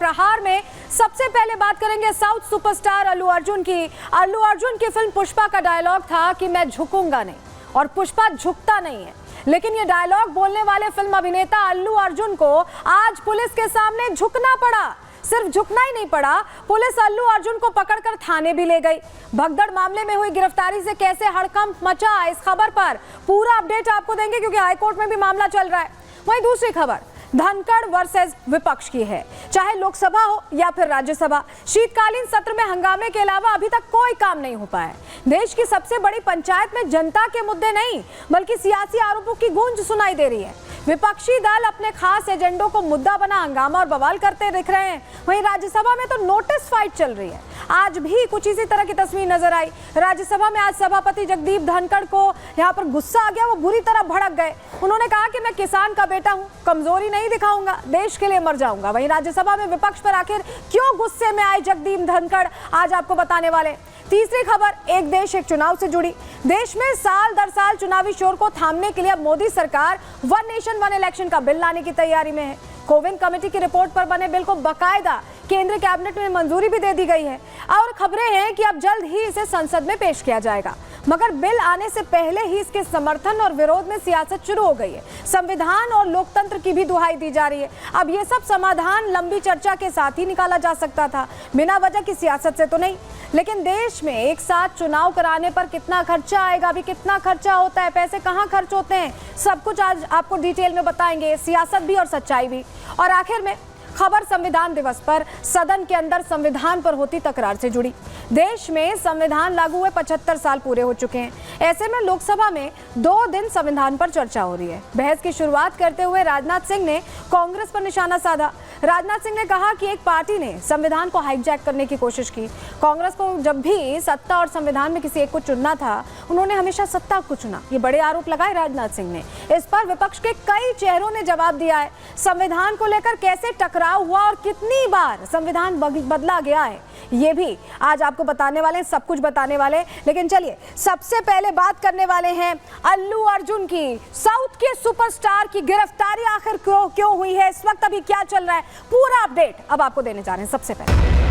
प्रहार में सबसे पहले बात करेंगे साउथ सुपरस्टार अल्लू अर्जुन की। अल्लू अर्जुन की फिल्म पुष्पा का डायलॉग था कि मैं झुकूंगा नहीं, और पुष्पा झुकता नहीं है। लेकिन ये डायलॉग बोलने वाले फिल्म अभिनेता अल्लू अर्जुन को आज पुलिस के सामने झुकना पड़ा। सिर्फ झुकना ही नहीं पड़ा, पुलिस अल्लू अर्जुन को पकड़कर थाने भी ले गई। भगदड़ मामले में हुई गिरफ्तारी से कैसे हड़कंप मचा, इस खबर पर पूरा अपडेट आपको देंगे, क्योंकि हाईकोर्ट में भी मामला चल रहा है। वहीं दूसरी खबर धनखड़ वर्सेस विपक्ष की है। चाहे लोकसभा हो या फिर राज्यसभा, शीतकालीन सत्र में हंगामे के अलावा अभी तक कोई काम नहीं हो पाया। देश की सबसे बड़ी पंचायत में जनता के मुद्दे नहीं बल्कि सियासी आरोपों की गूंज सुनाई दे रही है। विपक्षी दल अपने खास एजेंडों को मुद्दा बना हंगामा और बवाल करते दिख रहे हैं। वहीं राज्यसभा में तो नोटिस फाइट चल रही है। आज भी कुछ इसी तरह की तस्वीर नजर आई। राज्यसभा में आज सभापति जगदीप धनखड़ को यहाँ पर गुस्सा आ गया, वो बुरी तरह भड़क गए। उन्होंने कहा कि मैं किसान का बेटा हूँ, कमजोरी नहीं दिखाऊंगा, देश के लिए मर जाऊंगा। वहीं राज्यसभा में विपक्ष पर आखिर क्यों गुस्से में आए जगदीप धनखड़, आज आपको बताने वाले। तीसरी खबर एक देश एक चुनाव से जुड़ी। देश में साल दर साल चुनावी शोर को थामने के लिए अब मोदी सरकार वन नेशन वन इलेक्शन का बिल लाने की तैयारी में है। कोविंद कमेटी की रिपोर्ट पर बने बिल को बाकायदा केंद्र कैबिनेट में मंजूरी भी दे दी गई है और खबरें हैं कि अब जल्द ही इसे संसद में पेश किया जाएगा। मगर बिल आने से पहले ही इसके समर्थन और विरोध में सियासत शुरू हो गई है। संविधान और लोकतंत्र की भी दुहाई दी जा रही है। अब ये सब समाधान लंबी चर्चा के साथ ही निकाला जा सकता था, बिना वजह की सियासत से तो नहीं। लेकिन देश में एक साथ चुनाव कराने पर कितना खर्चा आएगा, अभी कितना खर्चा होता है, पैसे कहाँ खर्च होते हैं, सब कुछ आज आपको डिटेल में बताएंगे, सियासत भी और सच्चाई भी। और आखिर में खबर संविधान दिवस पर सदन के अंदर संविधान पर होती तकरार से जुड़ी। देश में संविधान लागू हुए 75 साल पूरे हो चुके हैं। ऐसे में लोकसभा में 2 दिन संविधान पर चर्चा हो रही है। बहस की शुरुआत करते हुए राजनाथ सिंह ने कांग्रेस पर निशाना साधा। राजनाथ सिंह ने कहा कि एक पार्टी ने संविधान को हाईजैक करने की कोशिश की। कांग्रेस को जब भी सत्ता और संविधान में किसी एक को चुनना था, उन्होंने हमेशा सत्ता को चुना, ये बड़े आरोप लगाए राजनाथ सिंह ने। इस पर विपक्ष के कई चेहरों ने जवाब दिया है। संविधान को लेकर कैसे टकराव हुआ और कितनी बार संविधान बदला गया है, ये भी आज आपको बताने वाले हैं, सब कुछ बताने वाले। लेकिन चलिए सबसे पहले बात करने वाले हैं अल्लू अर्जुन की। साउथ के सुपरस्टार की गिरफ्तारी आखिर क्यों हुई है, इस वक्त अभी क्या चल रहा है, पूरा अपडेट अब आपको देने जा रहे हैं। सबसे पहले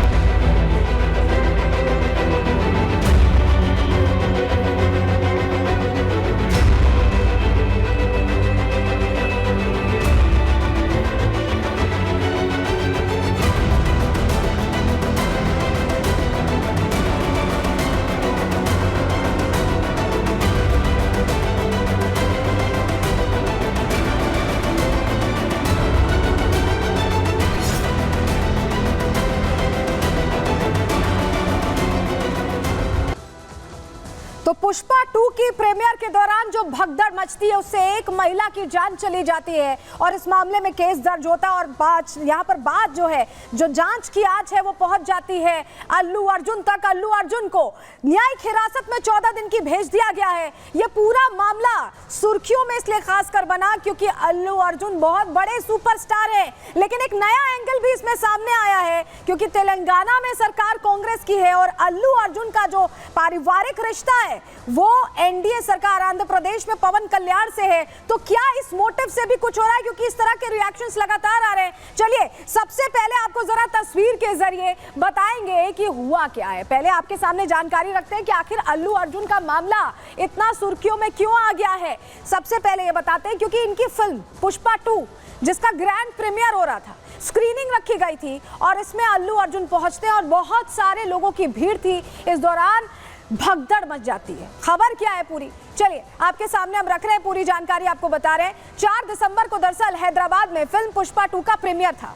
तो पुष्पा 2 की प्रीमियर के दौरान जो भगदड़ मचती है, उससे एक महिला की जान चली जाती है और इस मामले में केस दर्ज होता है और यहाँ पर बात जो है, जो जांच की आंच है, वो पहुंच जाती है अल्लू अर्जुन तक। अल्लू अर्जुन को न्यायिक हिरासत में 14 दिन की भेज दिया गया है। ये पूरा मामला सुर्खियों में इसलिए खासकर बना क्योंकि अल्लू अर्जुन बहुत बड़े सुपरस्टार है। लेकिन एक नया एंगल भी इसमें सामने आया है क्योंकि तेलंगाना में सरकार कांग्रेस की है और अल्लू अर्जुन का जो पारिवारिक रिश्ता है वो एनडीए सरकार आंध्र प्रदेश में पवन कल्याण से है। तो क्या इस मोटिव से भी कुछ हो रहा है, क्योंकि इस तरह के रिएक्शंस लगातार आ रहे हैं। चलिए सबसे पहले आपको जरा तस्वीर के जरिए बताएंगे कि हुआ क्या है। पहले आपके सामने जानकारी रखते हैं कि आखिर अल्लू अर्जुन का मामला इतना सुर्खियों में क्यों आ गया है। सबसे पहले ये बताते हैं क्योंकि इनकी फिल्म पुष्पा 2 जिसका ग्रैंड प्रीमियर हो रहा था, स्क्रीनिंग रखी गई थी और इसमें अल्लू अर्जुन पहुंचते हैं और बहुत सारे लोगों की भीड़ थी। इस दौरान भगदड़ मच जाती है। खबर क्या है पूरी, चलिए आपके सामने हम रख रहे हैं, पूरी जानकारी आपको बता रहे हैं। 4 दिसंबर को दरअसल हैदराबाद में फिल्म पुष्पा 2 का प्रीमियर था।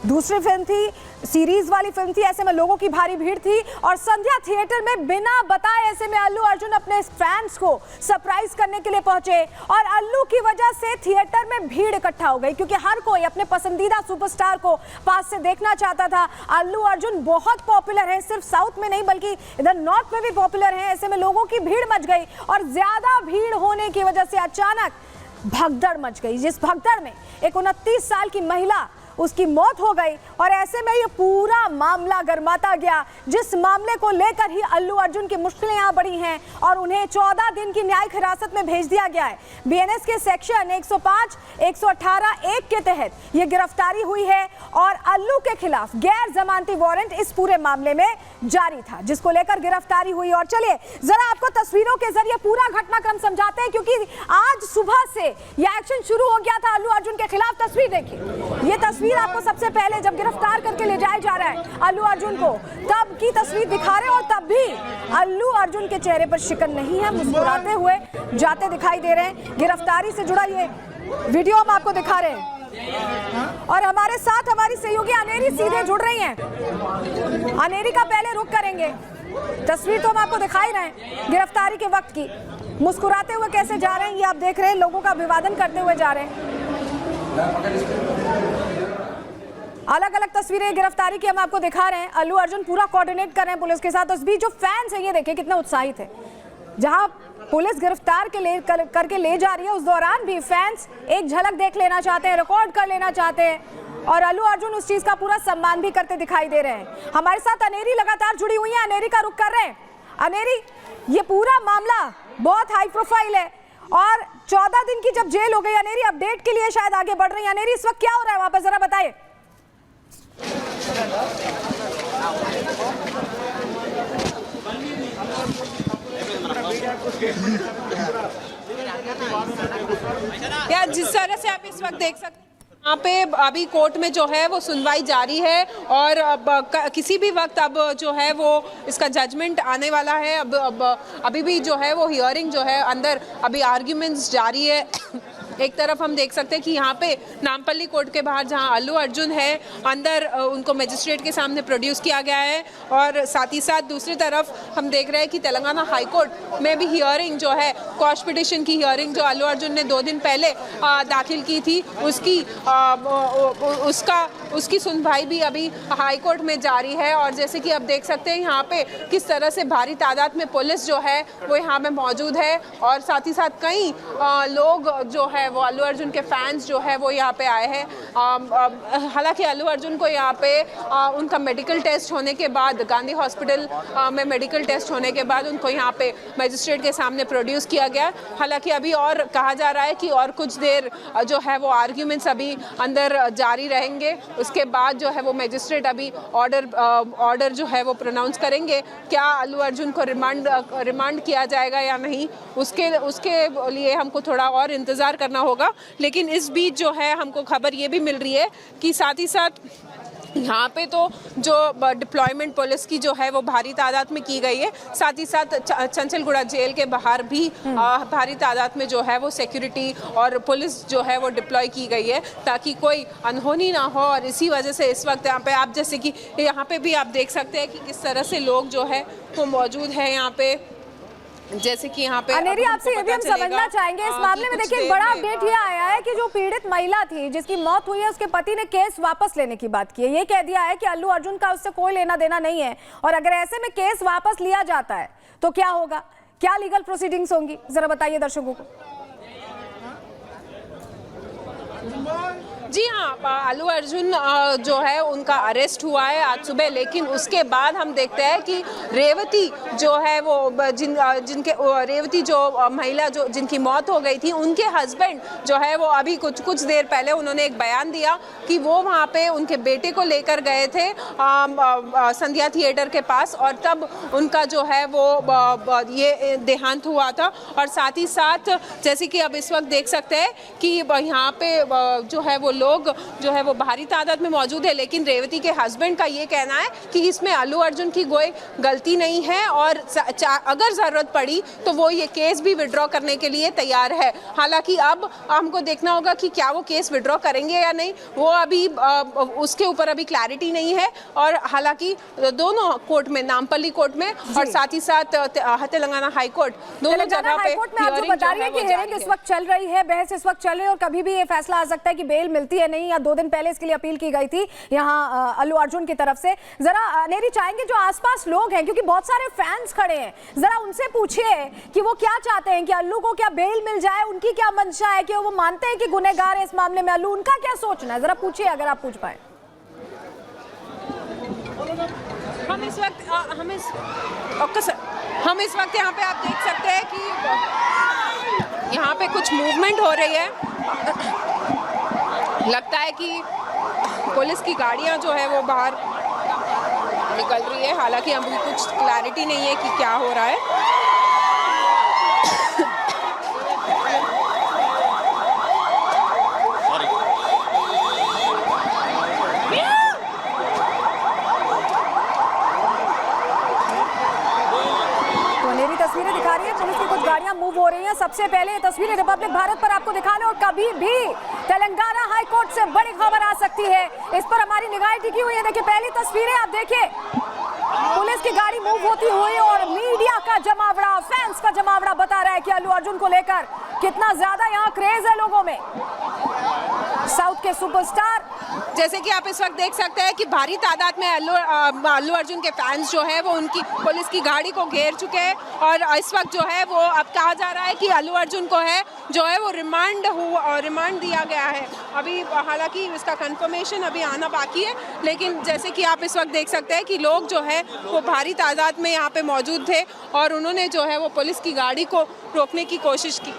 दूसरी फिल्म थी, सीरीज वाली फिल्म थी, ऐसे में लोगों की भारी भीड़ थी और संध्या थिएटर में बिना बताए ऐसे में अल्लू अर्जुन अपने फैंस को सरप्राइज करने के लिए पहुंचे और अल्लू की वजह से थिएटर में भीड़ इकट्ठा हो गई क्योंकि हर कोई अपने पसंदीदा सुपरस्टार को पास से देखना चाहता था। अल्लू अर्जुन बहुत पॉपुलर है, सिर्फ साउथ में नहीं बल्कि इधर नॉर्थ में भी पॉपुलर है। ऐसे में लोगों की भीड़ मच गई और ज्यादा भीड़ होने की वजह से अचानक भगदड़ मच गई, जिस भगदड़ में एक 29 साल की महिला उसकी मौत हो गई और ऐसे में ये पूरा मामला गर्माता गया, जिस मामले को लेकर ही अल्लू अर्जुन की मुश्किलें यहाँ बढ़ी हैं और उन्हें 14 दिन की न्यायिक हिरासत में भेज दिया गया है। बीएनएस के सेक्शन 105, 118 1 के तहत ये गिरफ्तारी हुई है और अल्लू के खिलाफ गैर जमानती वारंट इस पूरे मामले में जारी था, जिसको लेकर गिरफ्तारी हुई। और चलिए जरा आपको तस्वीरों के जरिए पूरा घटनाक्रम समझाते हैं, क्योंकि आज सुबह से यह एक्शन शुरू हो गया था अल्लू अर्जुन के खिलाफ। तस्वीर देखिए, ये तस्वीर आपको सबसे पहले जब गिरफ्तार करके ले जाया जा रहा है अल्लू अर्जुन को, तब की तस्वीर दिखा रहे हैं और तब भी अल्लू अर्जुन के चेहरे पर शिकन नहीं है, मुस्कुराते हुए जाते दिखाई दे रहे हैं। गिरफ्तारी से जुड़ा ये वीडियो हम आपको दिखा रहे हैं और हमारे साथ हमारी सहयोगी अनेरी सीधे जुड़ रही हैं। अनेरी का पहले रुख करेंगे। तस्वीर तो हम आपको दिखा ही रहे हैं गिरफ्तारी के वक्त की, मुस्कुराते हुए कैसे जा रहे हैं ये आप देख रहे हैं, लोगों का अभिवादन करते हुए जा रहे हैं। अलग अलग तस्वीरें गिरफ्तारी की हम आपको दिखा रहे हैं। अल्लू अर्जुन पूरा कोऑर्डिनेट कर रहे हैं पुलिस के साथ। उस बीच जो फैंस हैं ये देखिए कितने उत्साहित हैं। जहां पुलिस गिरफ्तार करके ले जा रही है, उस दौरान भी फैंस एक झलक देख लेना चाहते हैं, रिकॉर्ड कर लेना चाहते हैं और अल्लू अर्जुन उस चीज का पूरा सम्मान भी करते दिखाई दे रहे हैं। हमारे साथ अनेरी लगातार जुड़ी हुई है, अनेरी का रुख कर रहे हैं। अनेरी, ये पूरा मामला बहुत हाई प्रोफाइल है और 14 दिन की जब जेल हो गई, अनेरी अपडेट के लिए शायद आगे बढ़ रही है। अनेरी, इस वक्त क्या हो रहा है वहां पर, जरा बताइए। यार, जिस तरह से आप इस वक्त देख सकते हैं यहाँ पे अभी कोर्ट में जो है वो सुनवाई जारी है और किसी भी वक्त अब जो है वो इसका जजमेंट आने वाला है। अभी भी जो है वो हियरिंग जो है अंदर अभी आर्ग्यूमेंट्स जारी है। एक तरफ हम देख सकते हैं कि यहाँ पे नामपल्ली कोर्ट के बाहर जहाँ अल्लू अर्जुन है अंदर उनको मजिस्ट्रेट के सामने प्रोड्यूस किया गया है और साथ ही साथ दूसरी तरफ हम देख रहे हैं कि तेलंगाना हाई कोर्ट में भी हियरिंग जो है क्वॉश पिटिशन की हियरिंग जो अल्लू अर्जुन ने 2 दिन पहले दाखिल की थी उसकी सुनवाई भी अभी हाई कोर्ट में जारी है। और जैसे कि आप देख सकते हैं यहाँ पे किस तरह से भारी तादाद में पुलिस जो है वो यहाँ पे मौजूद है और साथ ही साथ कई लोग जो है वो अल्लू अर्जुन के फैंस जो है वो यहाँ पे आए हैं। हालांकि अल्लू अर्जुन को यहाँ पे उनका मेडिकल टेस्ट होने के बाद गांधी हॉस्पिटल में मेडिकल टेस्ट होने के बाद उनको यहाँ पे मजिस्ट्रेट के सामने प्रोड्यूस किया गया। हालांकि अभी और कहा जा रहा है कि और कुछ देर जो है वो आर्ग्यूमेंट्स अभी अंदर जारी रहेंगे, उसके बाद जो है वो मजिस्ट्रेट अभी ऑर्डर जो है वो प्रोनाउंस करेंगे। क्या अल्लू अर्जुन को रिमांड किया जाएगा या नहीं, उसके लिए हमको थोड़ा और इंतज़ार करना होगा। लेकिन इस बीच जो है हमको खबर ये भी मिल रही है कि साथ ही साथ यहाँ पे तो जो डिप्लॉयमेंट पुलिस की जो है वो भारी तादाद में की गई है, साथ ही साथ चंचलगुड़ा जेल के बाहर भी भारी तादाद में जो है वो सिक्योरिटी और पुलिस जो है वो डिप्लॉय की गई है ताकि कोई अनहोनी ना हो। और इसी वजह से इस वक्त यहाँ पे आप जैसे कि यहाँ पे भी आप देख सकते हैं कि किस तरह से लोग जो है वो मौजूद है यहाँ पे। जैसे कि यहाँ पे अनेरी, आपसे ये भी हम समझना चाहेंगे इस मामले में। देखिए, एक बड़ा अपडेट ये आया है कि जो पीड़ित महिला थी जिसकी मौत हुई है उसके पति ने केस वापस लेने की बात की है। ये कह दिया है कि अल्लू अर्जुन का उससे कोई लेना देना नहीं है और अगर ऐसे में केस वापस लिया जाता है तो क्या होगा, क्या लीगल प्रोसीडिंग्स होंगी, जरा बताइए दर्शकों को। जी हाँ, अल्लू अर्जुन जो है उनका अरेस्ट हुआ है आज सुबह, लेकिन उसके बाद हम देखते हैं कि रेवती जो है वो रेवती जो महिला जो जिनकी मौत हो गई थी, उनके हस्बैंड जो है वो अभी कुछ देर पहले उन्होंने एक बयान दिया कि वो वहाँ पे उनके बेटे को लेकर गए थे संध्या थिएटर के पास और तब उनका जो है वो ये देहांत हुआ था। और साथ ही साथ जैसे कि अब इस वक्त देख सकते हैं कि यहाँ पे जो है वो लोग जो है वो भारी तादाद में मौजूद है, लेकिन रेवती के हस्बैंड का ये कहना है कि इसमें अल्लू अर्जुन की कोई गलती नहीं है और अगर ज़रूरत पड़ी तो वो ये केस भी विड्रॉ करने के लिए तैयार है। हालांकि अब हमको देखना होगा कि क्या वो केस विड्रॉ करेंगे या नहीं, वो अभी उसके ऊपर अभी क्लैरिटी नहीं है। और हालांकि दोनों कोर्ट में, नामपल्ली कोर्ट में और साथ ही साथ तेलंगाना हाई कोर्ट, दोनों जगह पे हियरिंग इस वक्त चल रही है, बहस इस वक्त चल रही है और कभी भी ये फैसला आ सकता है कि बेल मिलती मिलती है नहीं, या 2 दिन पहले इसके लिए अपील की गई थी यहाँ अल्लू अर्जुन की तरफ से। जरा अनेरी चाहेंगे जो आसपास लोग हैं, क्योंकि बहुत सारे फैंस खड़े हैं, जरा उनसे पूछिए कि वो क्या चाहते हैं, कि अल्लू को क्या बेल मिल जाए, उनकी क्या मंशा है, कि वो मानते हैं कि गुनहगार है इस मामले में अल्लू, उनका क्या सोचना है, जरा पूछिए अगर आप पूछ पाए। हम इस वक्त यहाँ पे आप देख सकते हैं कि यहाँ पे कुछ मूवमेंट हो रही है। लगता है कि पुलिस की गाड़ियाँ जो है वो बाहर निकल रही है, हालांकि अभी कुछ क्लैरिटी नहीं है कि क्या हो रहा है। तस्वीरें दिखा रही है, पुलिस की कुछ गाड़ियां मूव हो रही हैं। सबसे पहले ये तस्वीरें रिपब्लिक भारत पर आपको दिखाने, और कभी भी तेलंगाना हाई कोर्ट से बड़ी खबर आ सकती है, इस पर हमारी निगाहें टिकी हुई है। देखिए पहली तस्वीरें आप देखिए, पुलिस की गाड़ी मूव होती हुई और मीडिया का जमावड़ा, फैंस का जमावड़ा बता रहा है कि अल्लू अर्जुन को लेकर कितना ज्यादा यहाँ क्रेज है लोगों में। साउथ के सुपरस्टार, जैसे कि आप इस वक्त देख सकते हैं कि भारी तादाद में अल्लू अर्जुन के फैंस जो है वो उनकी पुलिस की गाड़ी को घेर चुके हैं, और इस वक्त जो है वो अब कहा जा रहा है कि अल्लू अर्जुन को है जो है वो रिमांड दिया गया है। अभी हालांकि इसका कंफर्मेशन अभी आना बाकी है, लेकिन जैसे कि आप इस वक्त देख सकते हैं कि लोग जो है वो भारी तादाद में यहाँ पे मौजूद थे और उन्होंने जो है वो पुलिस की गाड़ी को रोकने की कोशिश की।